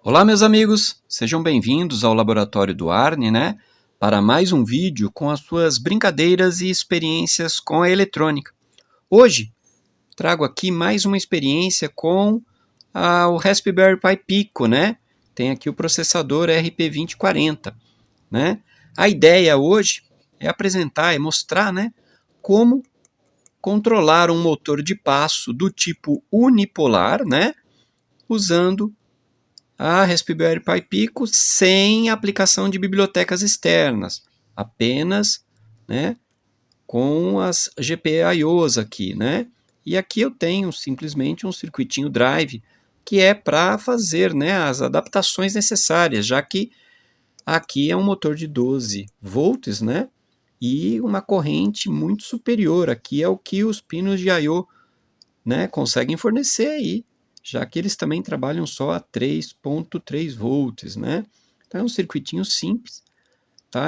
Olá, meus amigos, sejam bem-vindos ao Laboratório do Arne, para mais um vídeo com as suas brincadeiras e experiências com a eletrônica. Hoje, trago aqui mais uma experiência com o Raspberry Pi Pico, Tem aqui o processador RP2040, A ideia hoje é apresentar e mostrar, como controlar um motor de passo do tipo unipolar, usando a Raspberry Pi Pico sem aplicação de bibliotecas externas, apenas com as GPIOs aqui. E aqui eu tenho simplesmente um circuitinho drive que é para fazer as adaptações necessárias, já que aqui é um motor de 12 volts e uma corrente muito superior. Aqui é o que os pinos de I/O conseguem fornecer aí, já que eles também trabalham só a 3.3 volts, Então é um circuitinho simples,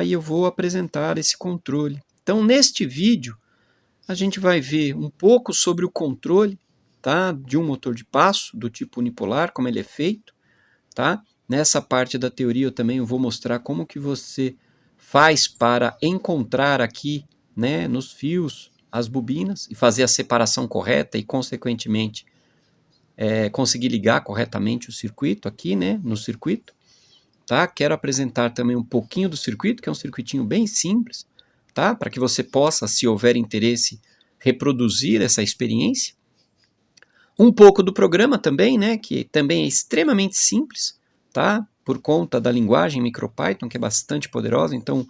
E eu vou apresentar esse controle. Então neste vídeo a gente vai ver um pouco sobre o controle, de um motor de passo do tipo unipolar, como ele é feito, Nessa parte da teoria eu também vou mostrar como que você faz para encontrar aqui, nos fios as bobinas e fazer a separação correta e consequentemente conseguir ligar corretamente o circuito aqui, no circuito, Quero apresentar também um pouquinho do circuito, que é um circuitinho bem simples, para que você possa, se houver interesse, reproduzir essa experiência. Um pouco do programa também, que também é extremamente simples, por conta da linguagem MicroPython, que é bastante poderosa, então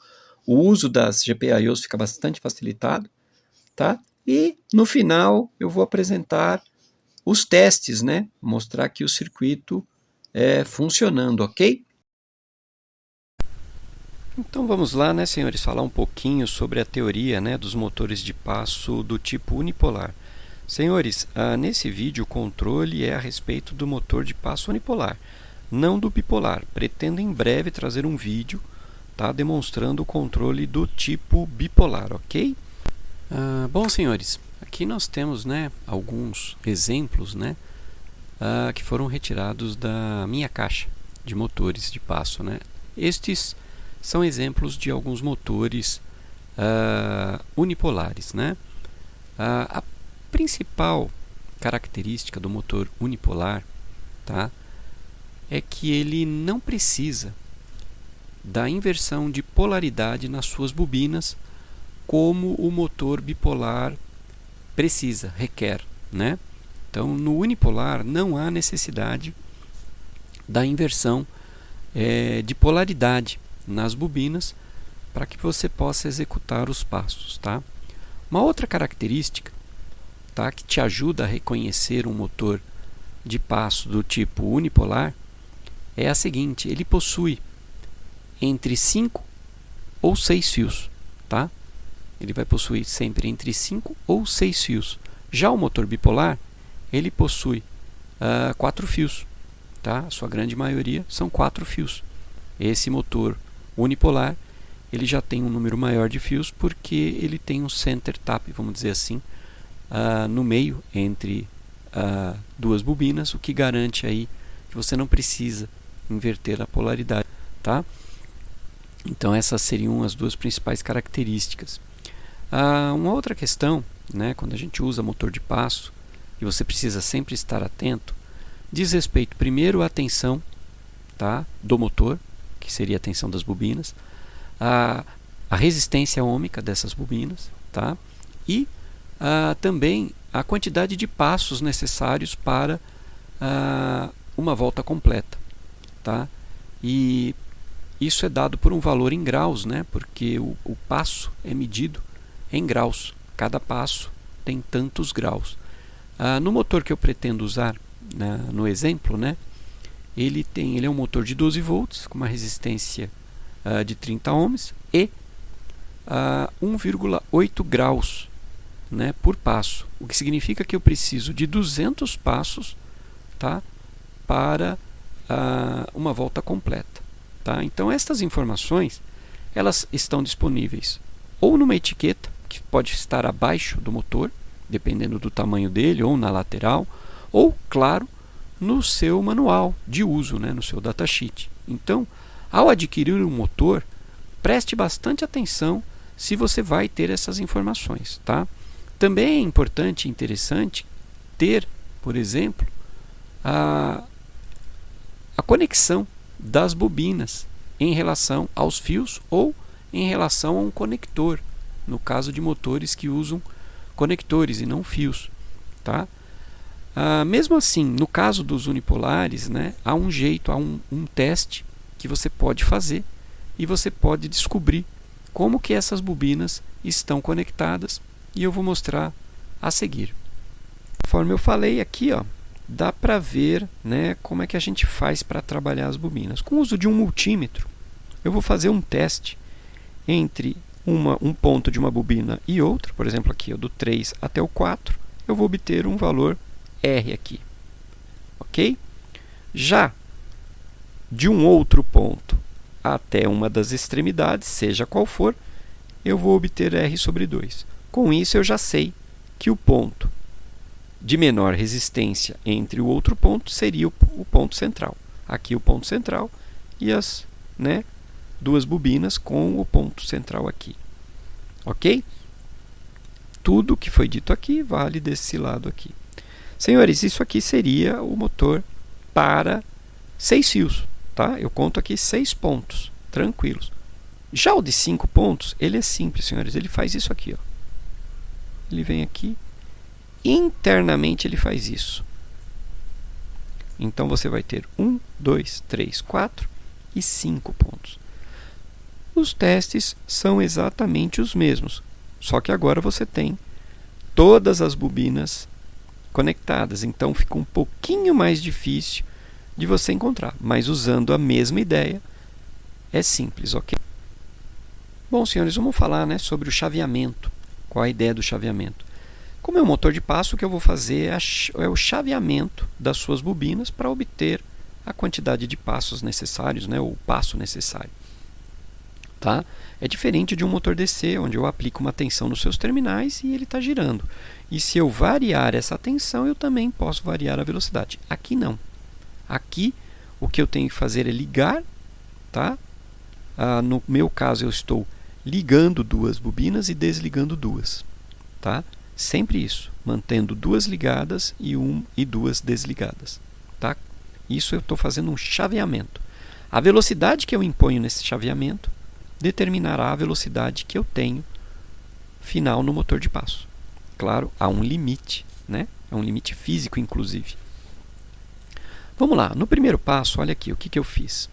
o uso das GPIOs fica bastante facilitado, E no final eu vou apresentar os testes, mostrar que o circuito funcionando, ok? Então vamos lá, senhores, falar um pouquinho sobre a teoria dos motores de passo do tipo unipolar. Senhores, nesse vídeo o controle é a respeito do motor de passo unipolar, não do bipolar. Pretendo em breve trazer um vídeo demonstrando o controle do tipo bipolar, ok? Bom, senhores, aqui nós temos alguns exemplos que foram retirados da minha caixa de motores de passo. Estes são exemplos de alguns motores unipolares. A principal característica do motor unipolar é que ele não precisa da inversão de polaridade nas suas bobinas como o motor bipolar precisa, requer. Então, no unipolar não há necessidade da inversão de polaridade nas bobinas para que você possa executar os passos. Uma outra característica que te ajuda a reconhecer um motor de passo do tipo unipolar é a seguinte: ele possui entre 5 ou 6 fios. Ele vai possuir sempre entre 5 ou 6 fios. Já o motor bipolar, ele possui 4 fios. A sua grande maioria são 4 fios. Esse motor unipolar, ele já tem um número maior de fios porque ele tem um center tap, vamos dizer assim, no meio entre duas bobinas, o que garante aí que você não precisa inverter a polaridade. Então essas seriam as duas principais características. Uma outra questão, quando a gente usa motor de passo, e você precisa sempre estar atento, diz respeito primeiro à tensão do motor, que seria a tensão das bobinas, a resistência ohmica dessas bobinas, e também a quantidade de passos necessários para uma volta completa. E isso é dado por um valor em graus, porque o passo é medido em graus. Cada passo tem tantos graus. No motor que eu pretendo usar no exemplo, ele é um motor de 12 volts com uma resistência de 30 ohms e 1,8 graus por passo, o que significa que eu preciso de 200 passos para uma volta completa. Então estas informações elas estão disponíveis ou numa etiqueta que pode estar abaixo do motor, dependendo do tamanho dele, ou na lateral, ou, claro, no seu manual de uso, né, no seu datasheet. Então, ao adquirir um motor, preste bastante atenção se você vai ter essas informações, tá? Também é importante e interessante ter, por exemplo, a conexão das bobinas em relação aos fios ou em relação a um conector, no caso de motores que usam conectores e não fios, tá? Mesmo assim, no caso dos unipolares, né, há um jeito, há um teste que você pode fazer e você pode descobrir como que essas bobinas estão conectadas, e eu vou mostrar a seguir. Conforme eu falei aqui, ó, dá para ver, né, como é que a gente faz para trabalhar as bobinas. Com o uso de um multímetro, eu vou fazer um teste entre um ponto de uma bobina e outra, por exemplo, aqui do 3 até o 4, eu vou obter um valor R aqui, ok? Já de um outro ponto até uma das extremidades, seja qual for, eu vou obter R sobre 2. Com isso, eu já sei que o ponto de menor resistência entre o outro ponto seria o ponto central. Aqui o ponto central e as, né, duas bobinas com o ponto central aqui. Ok? Tudo que foi dito aqui vale desse lado aqui. Senhores, isso aqui seria o motor para 6 fios. Tá? Eu conto aqui 6 pontos, tranquilos. Já o de 5 pontos, ele é simples, senhores. Ele faz isso aqui. Ó. Ele vem aqui. Internamente ele faz isso. Então você vai ter 1, 2, 3, 4 e 5 pontos. Os testes são exatamente os mesmos, só que agora você tem todas as bobinas conectadas, então fica um pouquinho mais difícil de você encontrar, mas usando a mesma ideia é simples, ok? Bom, senhores, vamos falar, né, sobre o chaveamento. Qual a ideia do chaveamento? Como é um motor de passo, o que eu vou fazer é o chaveamento das suas bobinas para obter a quantidade de passos necessários, né, ou o passo necessário. Tá? É diferente de um motor DC, onde eu aplico uma tensão nos seus terminais e ele está girando. E se eu variar essa tensão, eu também posso variar a velocidade. Aqui não. Aqui, o que eu tenho que fazer é ligar. Tá? No meu caso, eu estou ligando duas bobinas e desligando duas. Tá? Sempre isso, mantendo duas ligadas e duas desligadas. Tá? Isso eu estou fazendo um chaveamento. A velocidade que eu imponho nesse chaveamento determinará a velocidade que eu tenho final no motor de passo. Claro, há um limite, né? É um limite físico, inclusive. Vamos lá, no primeiro passo, olha aqui o que eu fiz.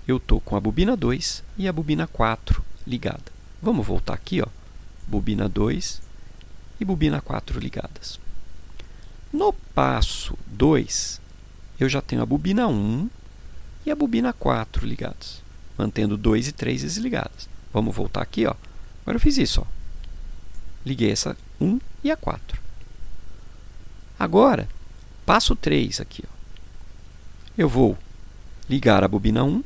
Eu estou com a bobina 2 e a bobina 4 ligada. Vamos voltar aqui, ó. Bobina 2 e bobina 4 ligadas. No passo 2, eu já tenho a bobina 1 e a bobina 4 ligadas, mantendo 2 e 3 desligadas. Vamos voltar aqui, ó. Agora eu fiz isso, ó. Liguei essa 1 e a 4. Agora, passo 3 aqui, ó. Eu vou ligar a bobina 1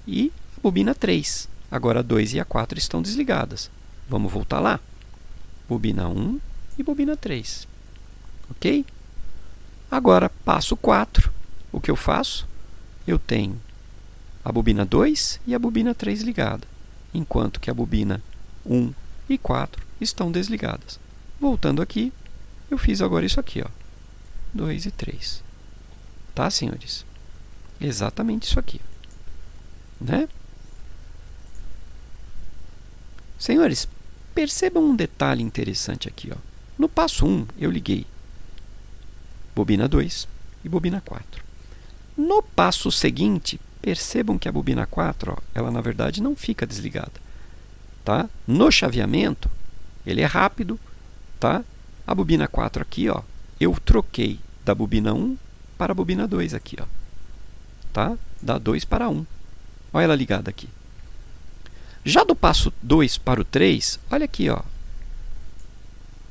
e a bobina 3. Agora a 2 e a 4 estão desligadas. Vamos voltar lá. Bobina 1 e bobina 3. Ok? Agora, passo 4. O que eu faço? Eu tenho a bobina 2 e a bobina 3 ligada, enquanto que a bobina 1 e 4 estão desligadas. Voltando aqui, eu fiz agora isso aqui, ó, 2 e 3. Tá, senhores? Exatamente isso aqui. Né? Senhores, percebam um detalhe interessante aqui, ó. No passo 1, eu liguei bobina 2 e bobina 4. No passo seguinte, percebam que a bobina 4, ó, ela na verdade não fica desligada. Tá? No chaveamento, ele é rápido. Tá? A bobina 4 aqui, ó, eu troquei da bobina 1 para a bobina 2 aqui. Ó. Tá? Da 2 para 1. Olha ela ligada aqui. Já do passo 2 para o 3, olha aqui, ó.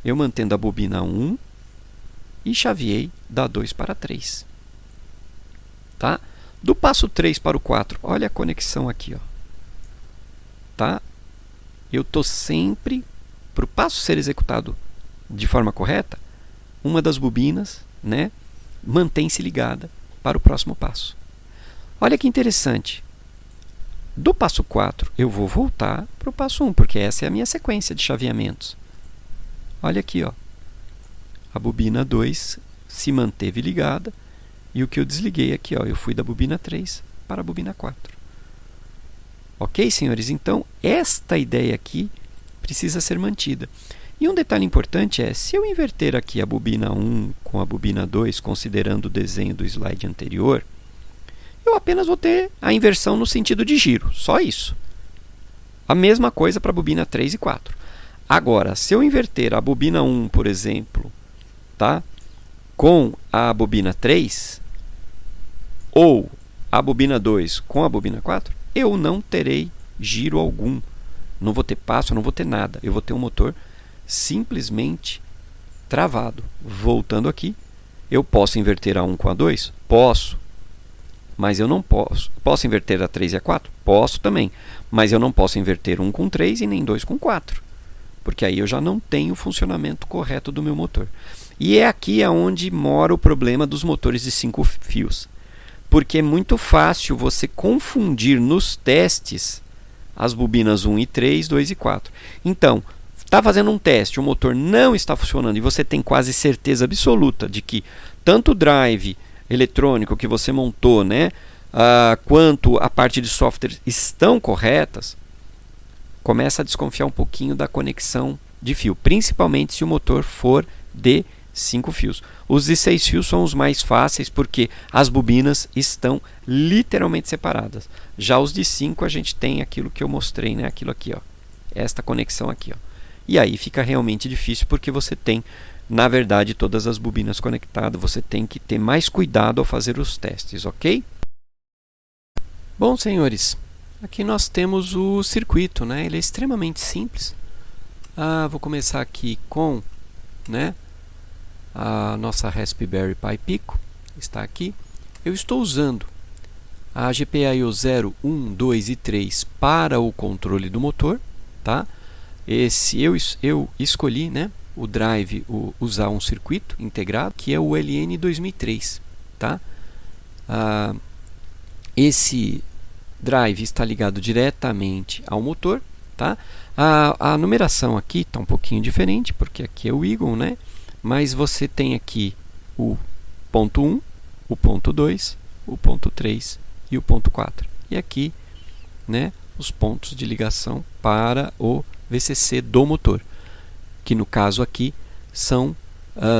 Eu mantendo a bobina 1 e chaveei da 2 para 3. Tá? Do passo 3 para o 4, olha a conexão aqui. Ó. Tá? Eu estou sempre, para o passo ser executado de forma correta, uma das bobinas, né, mantém-se ligada para o próximo passo. Olha que interessante. Do passo 4, eu vou voltar para o passo 1, porque essa é a minha sequência de chaveamentos. Olha aqui, ó. A bobina 2 se manteve ligada e o que eu desliguei aqui, ó, eu fui da bobina 3 para a bobina 4. Ok, senhores? Então, esta ideia aqui precisa ser mantida. E um detalhe importante é, se eu inverter aqui a bobina 1 com a bobina 2, considerando o desenho do slide anterior, eu apenas vou ter a inversão no sentido de giro, só isso. A mesma coisa para a bobina 3 e 4. Agora, se eu inverter a bobina 1, por exemplo, tá, com a bobina 3, ou a bobina 2 com a bobina 4, eu não terei giro algum. Não vou ter passo, não vou ter nada. Eu vou ter um motor simplesmente travado. Voltando aqui, eu posso inverter a 1 com a 2? Posso. Mas eu não posso. Posso inverter a 3 e a 4? Posso também. Mas eu não posso inverter 1 com 3 e nem 2 com 4. Porque aí eu já não tenho o funcionamento correto do meu motor. E é aqui onde mora o problema dos motores de 5 fios. Porque é muito fácil você confundir nos testes as bobinas 1 e 3, 2 e 4. Então, está fazendo um teste, o motor não está funcionando e você tem quase certeza absoluta de que tanto o drive eletrônico que você montou, né, quanto a parte de software estão corretas, começa a desconfiar um pouquinho da conexão de fio, principalmente se o motor for de 5 fios. Os de 6 fios são os mais fáceis porque as bobinas estão literalmente separadas. Já os de 5 a gente tem aquilo que eu mostrei, né? Aquilo aqui, ó, esta conexão aqui, ó. E aí fica realmente difícil porque você tem, na verdade, todas as bobinas conectadas. Você tem que ter mais cuidado ao fazer os testes, ok? Bom, senhores, aqui nós temos o circuito, né? Ele é extremamente simples. Vou começar aqui com, né, a nossa Raspberry Pi Pico. Está aqui. Eu estou usando a GPIO 0, 1, 2 e 3 para o controle do motor, tá? Eu escolhi, né, o drive, usar um circuito integrado, que é o LN 2003, tá? Esse drive está ligado diretamente ao motor, tá? A numeração aqui está um pouquinho diferente, porque aqui é o Eagle, né? Mas você tem aqui o ponto 1, o ponto 2, o ponto 3 e o ponto 4. E aqui, né, os pontos de ligação para o VCC do motor, que no caso aqui são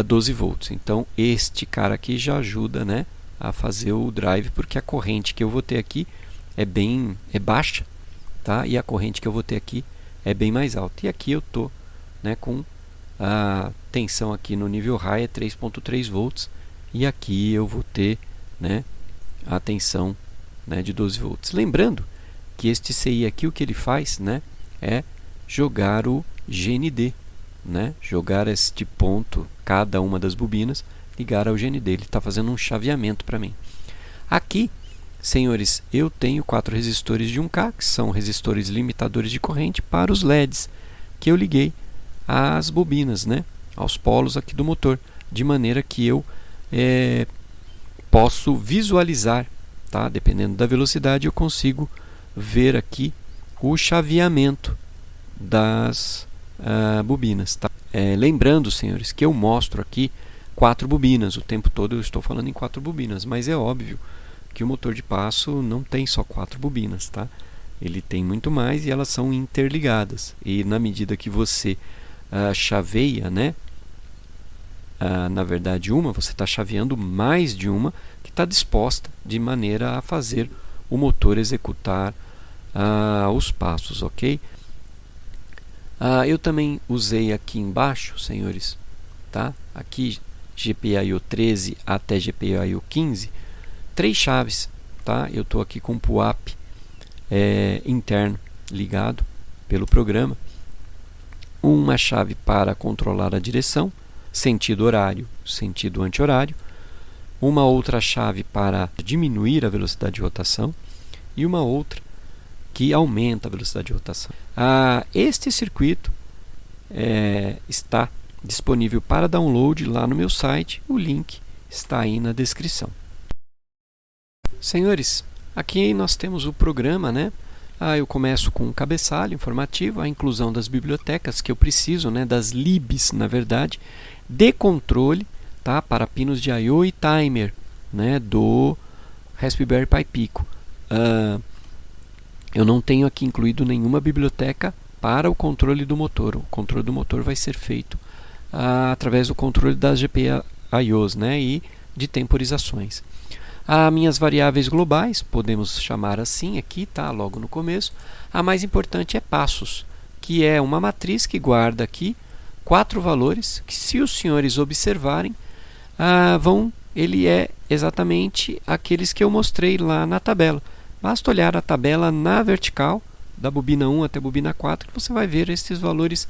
12 volts. Então este cara aqui já ajuda, né, a fazer o drive, porque a corrente que eu vou ter aqui é baixa, tá? E a corrente que eu vou ter aqui é bem mais alta. E aqui eu tô, né, com a tensão aqui no nível high é 3.3 volts e aqui eu vou ter, né, a tensão, né, de 12 volts. Lembrando que este CI aqui, o que ele faz, né, é jogar o GND, né, jogar este ponto, cada uma das bobinas, ligar ao GND. Ele está fazendo um chaveamento para mim. Aqui, senhores, eu tenho 4 resistores de 1K, que são resistores limitadores de corrente para os LEDs, que eu liguei às bobinas, né, aos polos aqui do motor, de maneira que eu posso visualizar, tá? Dependendo da velocidade, eu consigo ver aqui o chaveamento das bobinas, tá? Lembrando, senhores, que eu mostro aqui 4 bobinas, o tempo todo eu estou falando em 4 bobinas, mas é óbvio que o motor de passo não tem só 4 bobinas, tá? Ele tem muito mais e elas são interligadas, e na medida que você chaveia, né, na verdade você está chaveando mais de uma que está disposta de maneira a fazer o motor executar os passos, ok? Eu também usei aqui embaixo, senhores, tá? Aqui GPIO 13 até GPIO 15, 3 chaves, tá? Eu estou aqui com o PUAP interno ligado pelo programa. Uma chave para controlar a direção, sentido horário, sentido anti-horário. Uma outra chave para diminuir a velocidade de rotação e uma outra que aumenta a velocidade de rotação. Este circuito está disponível para download lá no meu site. O link está aí na descrição. Senhores, aqui nós temos o programa, né? Eu começo com um cabeçalho informativo, a inclusão das bibliotecas que eu preciso, né? Das libs, na verdade, de controle, tá? Para pinos de I/O e timer, né? Do Raspberry Pi Pico. Eu não tenho aqui incluído nenhuma biblioteca para o controle do motor. O controle do motor vai ser feito através do controle das GPIOs, né? E de temporizações. As minhas variáveis globais, podemos chamar assim aqui, tá? Logo no começo. A mais importante é passos, que é uma matriz que guarda aqui 4 valores, que se os senhores observarem, ele é exatamente aqueles que eu mostrei lá na tabela. Basta olhar a tabela na vertical, da bobina 1 até a bobina 4, que você vai ver esses valores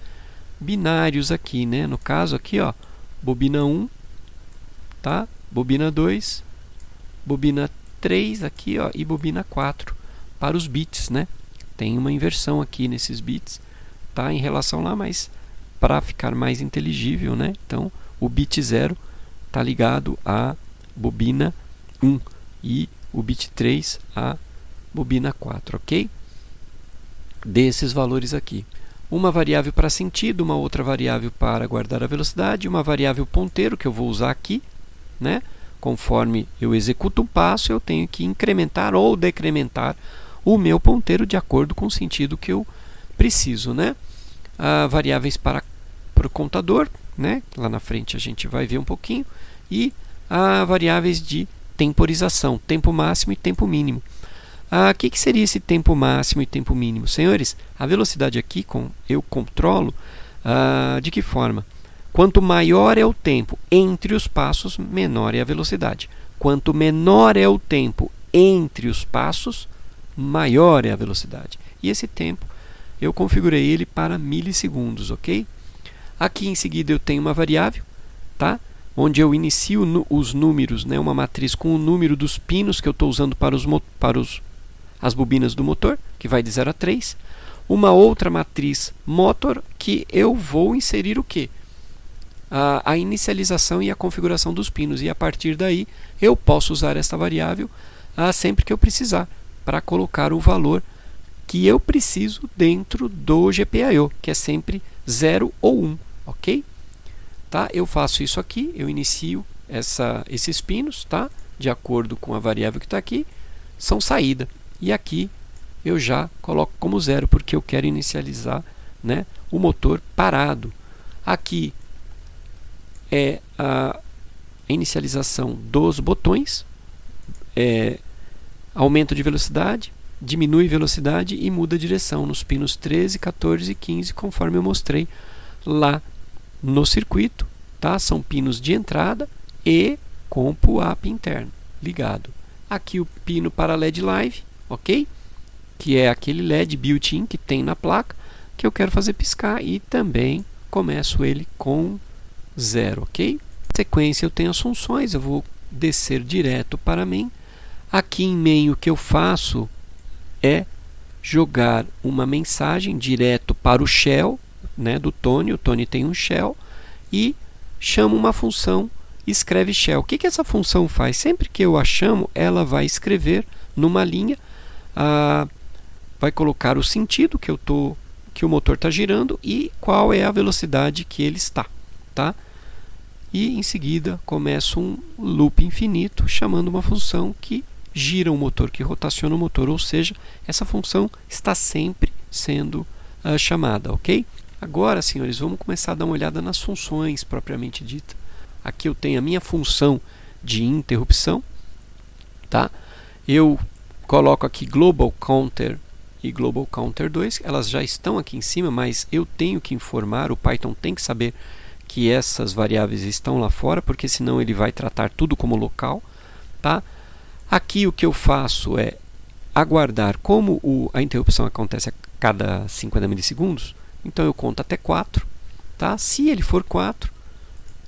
binários aqui, né? No caso aqui, ó, bobina 1, tá? Bobina 2, bobina 3 aqui, ó, e bobina 4 para os bits, né? Tem uma inversão aqui nesses bits, tá? Em relação lá, mas para ficar mais inteligível, né? Então, o bit 0 está ligado à bobina 1 e o bit 3 à bobina 4, ok? Desses valores aqui. Uma variável para sentido, uma outra variável para guardar a velocidade, uma variável ponteiro que eu vou usar aqui, né? Conforme eu executo um passo, eu tenho que incrementar ou decrementar o meu ponteiro de acordo com o sentido que eu preciso, né? Variáveis para o contador, né? Lá na frente a gente vai ver um pouquinho. E variáveis de temporização, tempo máximo e tempo mínimo. O que seria esse tempo máximo e tempo mínimo? Senhores, a velocidade aqui eu controlo de que forma? Quanto maior é o tempo entre os passos, menor é a velocidade. Quanto menor é o tempo entre os passos, maior é a velocidade. E esse tempo eu configurei ele para milissegundos, ok? Aqui em seguida eu tenho uma variável, tá? Onde eu inicio os números, né? Uma matriz com o número dos pinos que eu estou usando para as bobinas do motor, que vai de 0 a 3. Uma outra matriz motor que eu vou inserir o quê? A inicialização e a configuração dos pinos, e a partir daí eu posso usar esta variável sempre que eu precisar, para colocar o valor que eu preciso dentro do GPIO, que é sempre 0 ou 1, ok? Tá? Eu faço isso aqui, eu inicio esses pinos, tá? De acordo com a variável que está aqui, são saída, e aqui eu já coloco como 0, porque eu quero inicializar, né, o motor parado. Aqui é a inicialização dos botões, aumento de velocidade, diminui velocidade e muda a direção nos pinos 13, 14 e 15, conforme eu mostrei lá no circuito, tá? São pinos de entrada e com o PUAP interno ligado. Aqui o pino para LED Live, ok? Que é aquele LED built-in que tem na placa, que eu quero fazer piscar, e também começo ele com 0, ok? Na sequência eu tenho as funções, eu vou descer direto para main. Aqui em main o que eu faço é jogar uma mensagem direto para o shell, né, do Tony. O Tony tem um shell e chamo uma função escreve shell. O que essa função faz? Sempre que eu a chamo, ela vai escrever numa linha, vai colocar o sentido que o motor está girando e qual é a velocidade que ele está, tá? E em seguida começa um loop infinito chamando uma função que gira o motor, que rotaciona o motor, ou seja, essa função está sempre sendo chamada, ok? Agora, senhores, vamos começar a dar uma olhada nas funções propriamente dita. Aqui eu tenho a minha função de interrupção, tá? Eu coloco aqui Global Counter e Global Counter 2, elas já estão aqui em cima, mas eu tenho que informar, o Python tem que saber que essas variáveis estão lá fora, porque senão ele vai tratar tudo como local, tá? Aqui o que eu faço é aguardar, como a interrupção acontece a cada 50 milissegundos, então eu conto até 4, tá? Se ele for 4,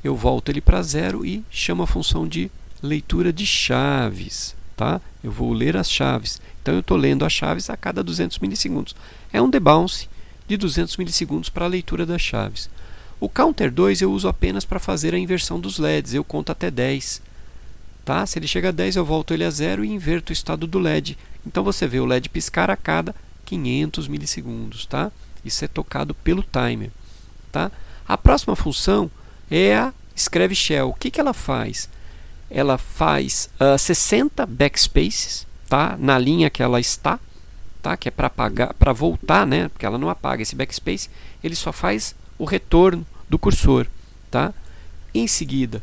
eu volto ele para 0 e chamo a função de leitura de chaves, tá? Eu vou ler as chaves, então eu estou lendo as chaves a cada 200 milissegundos. É um debounce de 200 milissegundos para a leitura das chaves. O Counter 2 eu uso apenas para fazer a inversão dos LEDs, eu conto até 10, Tá? Se ele chega a 10, eu volto ele a 0 e inverto o estado do LED. Então você vê o LED piscar a cada 500 milissegundos. Tá? Isso é tocado pelo timer. Tá? A próxima função é a escreve shell. O que ela faz? Ela faz 60 backspaces, tá? Na linha que ela está, tá? Que é para voltar, né? Porque ela não apaga esse backspace, ele só faz o retorno do cursor. Tá? Em seguida,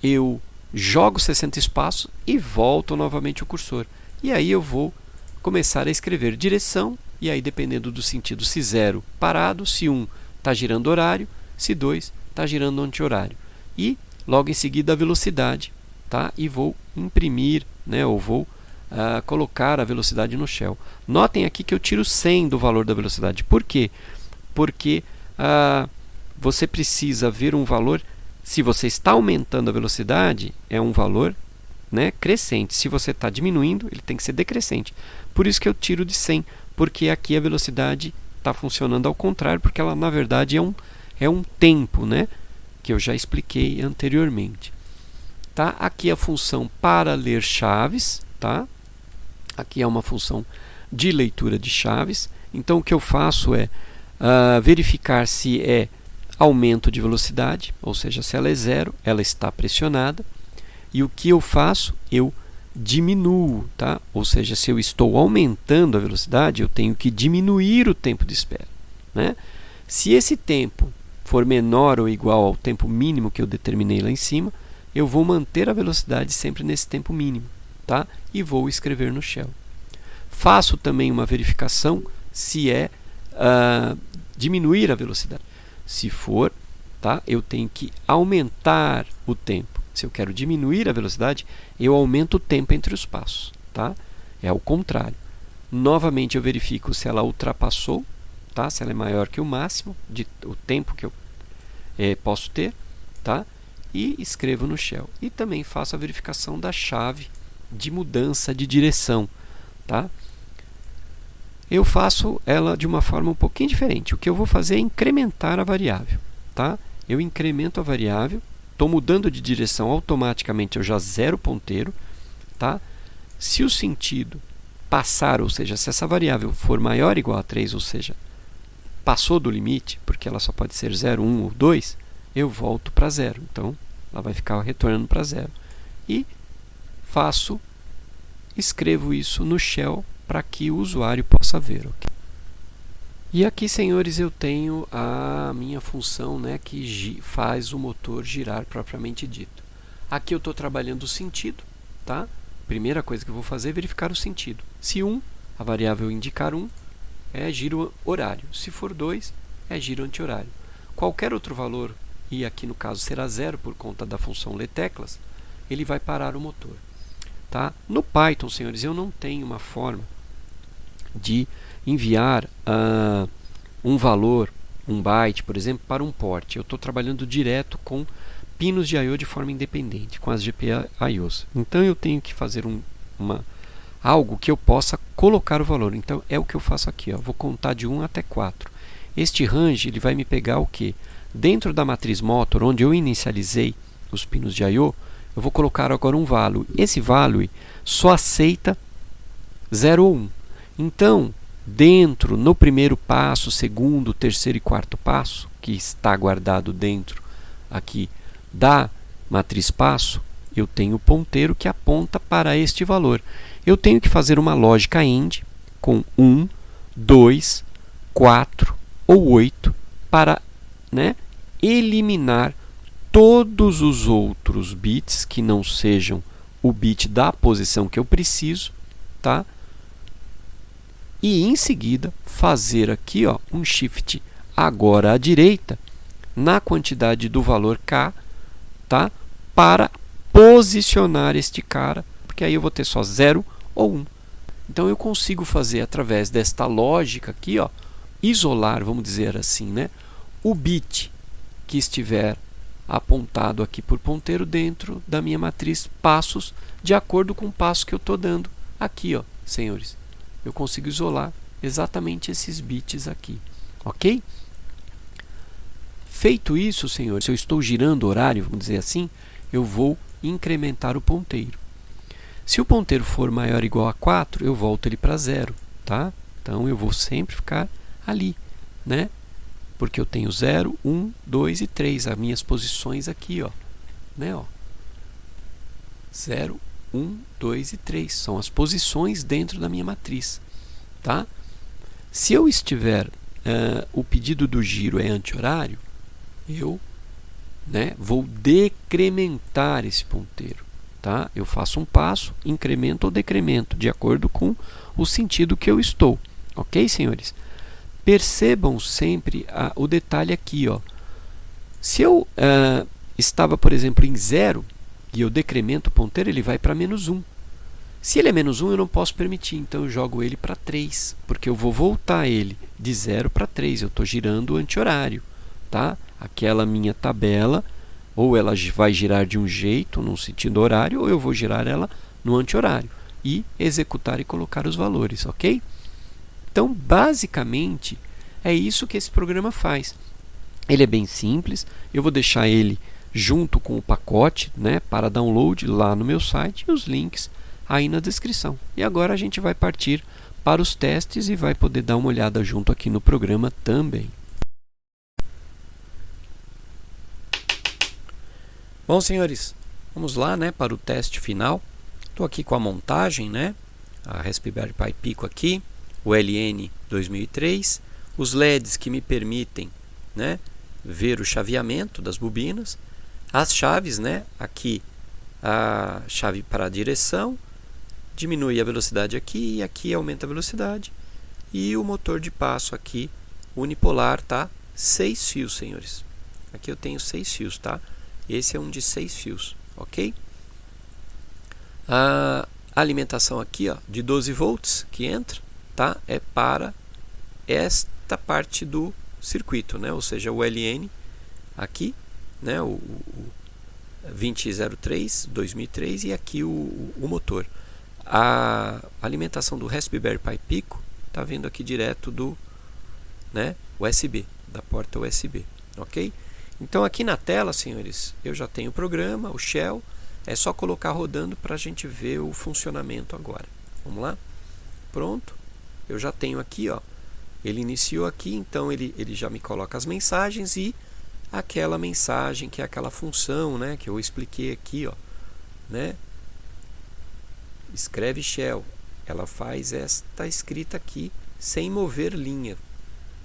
eu jogo 60 espaços e volto novamente o cursor. E aí eu vou começar a escrever direção, e aí dependendo do sentido, se 0 parado, se 1 está girando horário, se 2 está girando anti-horário. E logo em seguida a velocidade, tá? E vou imprimir, né? Ou vou colocar a velocidade no shell. Notem aqui que eu tiro 100 do valor da velocidade. Por quê? Porque você precisa ver um valor. Se você está aumentando a velocidade, é um valor, né, crescente. Se você está diminuindo, ele tem que ser decrescente. Por isso que eu tiro de 100, porque aqui a velocidade está funcionando ao contrário, porque ela na verdade é um tempo, né, que eu já expliquei anteriormente. Tá? Aqui a função para ler chaves. Tá? Aqui é uma função de leitura de chaves. Então o que eu faço é verificar se é aumento de velocidade, ou seja, se ela é 0, ela está pressionada. E o que eu faço? Eu diminuo, tá? Ou seja, se eu estou aumentando a velocidade, eu tenho que diminuir o tempo de espera, né? Se esse tempo for menor ou igual ao tempo mínimo que eu determinei lá em cima, eu vou manter a velocidade sempre nesse tempo mínimo, tá? E vou escrever no shell. Faço também uma verificação se é diminuir a velocidade. Se for, tá, eu tenho que aumentar o tempo. Se eu quero diminuir a velocidade, eu aumento o tempo entre os passos. Tá? É o contrário. Novamente eu verifico se ela ultrapassou, tá? Se ela é maior que o máximo, o tempo que eu posso ter. Tá? E escrevo no shell. E também faço a verificação da chave de mudança de direção. Tá? Eu faço ela de uma forma um pouquinho diferente. O que eu vou fazer é incrementar a variável. Tá? Eu incremento a variável, estou mudando de direção automaticamente, eu já zero o ponteiro. Tá? Se o sentido passar, ou seja, se essa variável for maior ou igual a 3, ou seja, passou do limite, porque ela só pode ser 0, 1 ou 2, eu volto para 0. Então, ela vai ficar retornando para 0. E escrevo isso no shell para que o usuário possa ver. Okay? E aqui, senhores, eu tenho a minha função, né, que faz o motor girar propriamente dito. Aqui eu estou trabalhando o sentido. Tá? Primeira coisa que eu vou fazer é verificar o sentido. Se 1, a variável indicar 1, é giro horário. Se for 2, é giro anti-horário. Qualquer outro valor, e aqui no caso será 0 por conta da função leteclas, ele vai parar o motor. Tá? No Python, senhores, eu não tenho uma forma de enviar um valor, um byte, por exemplo, para um port. Eu estou trabalhando direto com pinos de I/O de forma independente, com as GPIOs. Então eu tenho que fazer algo que eu possa colocar o valor. Então é o que eu faço aqui. Ó. Vou contar de 1 até 4. Este range ele vai me pegar o quê? Dentro da matriz motor, onde eu inicializei os pinos de I/O, eu vou colocar agora um value. Esse value só aceita 0 ou 1. Então, no primeiro passo, segundo, terceiro e quarto passo, que está guardado dentro aqui da matriz passo, eu tenho o ponteiro que aponta para este valor. Eu tenho que fazer uma lógica AND com 1, 2, 4 ou 8 para, né, eliminar todos os outros bits que não sejam o bit da posição que eu preciso, tá? E em seguida fazer aqui, ó, um shift agora à direita na quantidade do valor K, tá? Para posicionar este cara, porque aí eu vou ter só 0 ou 1. Então eu consigo fazer através desta lógica aqui, ó, isolar, vamos dizer assim, né, o bit que estiver apontado aqui por ponteiro dentro da minha matriz passos, de acordo com o passo que eu estou dando aqui, ó, senhores. Eu consigo isolar exatamente esses bits aqui, ok? Feito isso, senhores, se eu estou girando horário, vamos dizer assim, eu vou incrementar o ponteiro. Se o ponteiro for maior ou igual a 4, eu volto ele para 0, tá? Então eu vou sempre ficar ali, né? Porque eu tenho 0, 1, 2 e 3, as minhas posições aqui, ó, né, ó. 0, 1, 2 e 3 são as posições dentro da minha matriz, tá? Se eu estiver, o pedido do giro é anti-horário, eu, né, vou decrementar esse ponteiro, tá? Eu faço um passo, incremento ou decremento, de acordo com o sentido que eu estou, ok, senhores? Percebam sempre o detalhe aqui, ó. Se eu estava, por exemplo, em 0 e eu decremento o ponteiro, ele vai para -1. Se ele é -1, eu não posso permitir, então eu jogo ele para 3, porque eu vou voltar ele de 0 para 3, eu estou girando o anti-horário, tá? Aquela minha tabela, ou ela vai girar de um jeito, num sentido horário, ou eu vou girar ela no anti-horário e executar e colocar os valores, ok? Então, basicamente, é isso que esse programa faz. Ele é bem simples, eu vou deixar ele junto com o pacote, né, para download lá no meu site e os links aí na descrição. E agora a gente vai partir para os testes e vai poder dar uma olhada junto aqui no programa também. Bom, senhores, vamos lá, né, para o teste final. Estou aqui com a montagem, né, a Raspberry Pi Pico aqui, o LN 2003, os LEDs que me permitem, né, ver o chaveamento das bobinas, as chaves, né, aqui a chave para a direção, diminui a velocidade aqui e aqui aumenta a velocidade, e o motor de passo aqui unipolar, tá? 6 fios, senhores. Aqui eu tenho 6 fios, tá? Esse é um de 6 fios, ok? A alimentação aqui, ó, de 12 volts que entra, tá? É para esta parte do circuito, né? Ou seja, o LN aqui, né? O 2003 2003 e aqui o motor. A alimentação do Raspberry Pi Pico está vindo aqui direto do, né, USB, da porta USB, ok? Então aqui na tela, senhores, eu já tenho o programa, o shell, é só colocar rodando para a gente ver o funcionamento agora. Vamos lá? Pronto, eu já tenho aqui, ó, ele iniciou aqui, então ele já me coloca as mensagens e aquela mensagem que é aquela função, né, que eu expliquei aqui, ó, né? Escreve shell, ela faz esta escrita aqui sem mover linha,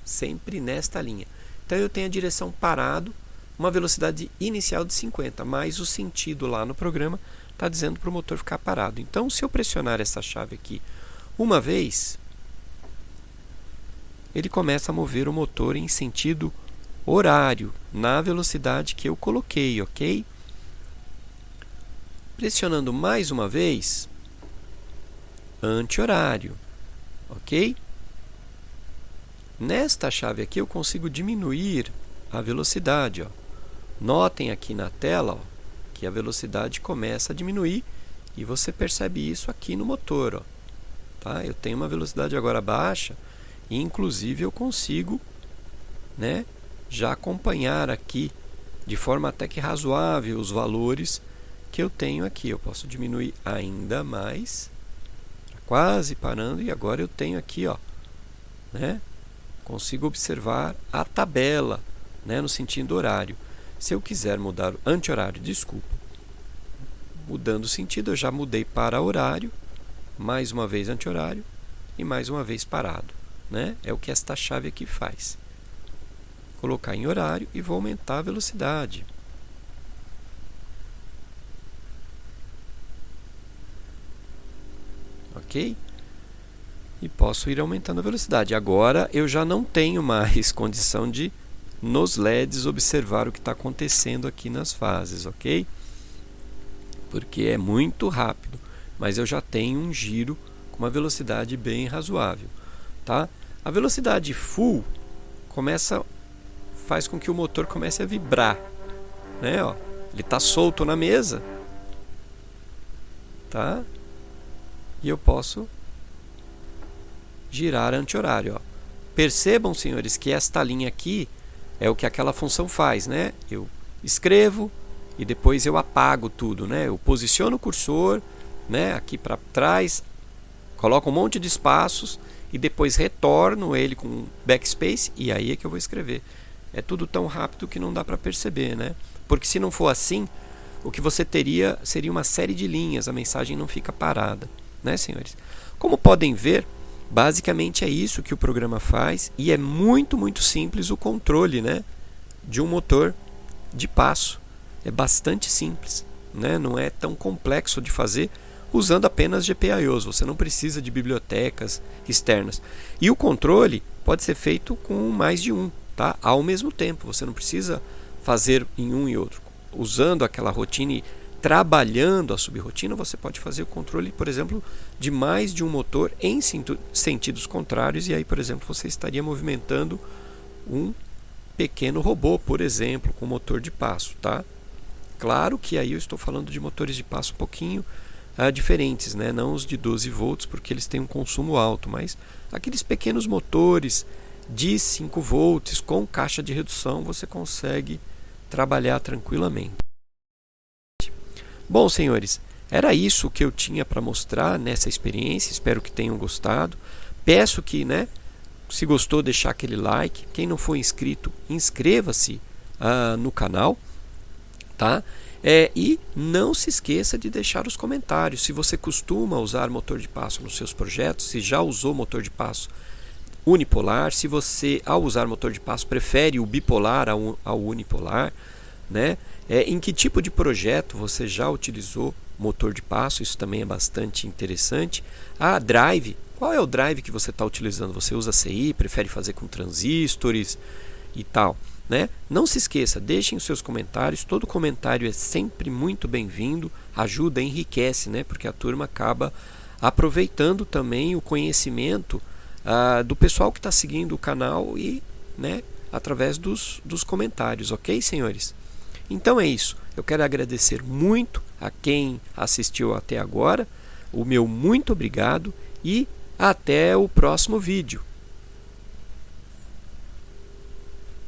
sempre nesta linha. Então eu tenho a direção parado, uma velocidade inicial de 50, mas o sentido lá no programa está dizendo para o motor ficar parado. Então se eu pressionar essa chave aqui uma vez, ele começa a mover o motor em sentido horário, na velocidade que eu coloquei, ok? Pressionando mais uma vez, anti-horário, ok? Nesta chave aqui eu consigo diminuir a velocidade, ó. Notem aqui na tela, ó, que a velocidade começa a diminuir e você percebe isso aqui no motor, ó, tá? Eu tenho uma velocidade agora baixa e inclusive eu consigo, né, já acompanhar aqui de forma até que razoável os valores que eu tenho aqui. Eu posso diminuir ainda mais, quase parando, e agora eu tenho aqui, ó, né, consigo observar a tabela, né, no sentido horário. Se eu quiser mudar o anti-horário, desculpa, mudando o sentido, eu já mudei para horário, mais uma vez anti-horário e mais uma vez parado, né? É o que esta chave aqui faz. Colocar em horário e vou aumentar a velocidade. Ok? E posso ir aumentando a velocidade. Agora eu já não tenho mais condição de, nos LEDs, observar o que está acontecendo aqui nas fases, ok? Porque é muito rápido, mas eu já tenho um giro com uma velocidade bem razoável, tá? A velocidade full faz com que o motor comece a vibrar, né? Ó, ele está solto na mesa, tá? E eu posso girar anti-horário, ó. Percebam, senhores, que esta linha aqui é o que aquela função faz, né? Eu escrevo, e depois eu apago tudo, né? Eu posiciono o cursor, né, aqui para trás, coloco um monte de espaços e depois retorno ele com backspace e aí é que eu vou escrever. É tudo tão rápido que não dá para perceber, né? Porque se não for assim, o que você teria seria uma série de linhas, a mensagem não fica parada, né, senhores? Como podem ver, basicamente é isso que o programa faz e é muito, muito simples o controle, né, de um motor de passo. É bastante simples, né? Não é tão complexo de fazer usando apenas GPIOs. Você não precisa de bibliotecas externas. E o controle pode ser feito com mais de um, tá? Ao mesmo tempo. Você não precisa fazer em um e outro. Usando aquela rotina e trabalhando a subrrotina, você pode fazer o controle, por exemplo, de mais de um motor em sentidos contrários. E aí, por exemplo, você estaria movimentando um pequeno robô, por exemplo, com motor de passo, tá? Claro que aí eu estou falando de motores de passo um pouquinho diferentes, né? Não os de 12 volts, porque eles têm um consumo alto, mas aqueles pequenos motores de 5 volts com caixa de redução você consegue trabalhar tranquilamente. Bom, senhores, era isso que eu tinha para mostrar nessa experiência, espero que tenham gostado. Peço que, né, se gostou, deixar aquele like. Quem não for inscrito, inscreva-se no canal, tá? E não se esqueça de deixar os comentários. Se você costuma usar motor de passo nos seus projetos, se já usou motor de passo unipolar, se você, ao usar motor de passo, prefere o bipolar ao unipolar, né? Em que tipo de projeto você já utilizou motor de passo, isso também é bastante interessante. Drive, qual é o drive que você está utilizando? Você usa CI, prefere fazer com transistores e tal, né? Não se esqueça, deixem os seus comentários, todo comentário é sempre muito bem-vindo, ajuda, enriquece, né? Porque a turma acaba aproveitando também o conhecimento do pessoal que está seguindo o canal e, né, através dos comentários, ok, senhores? Então é isso, eu quero agradecer muito a quem assistiu até agora, o meu muito obrigado e até o próximo vídeo.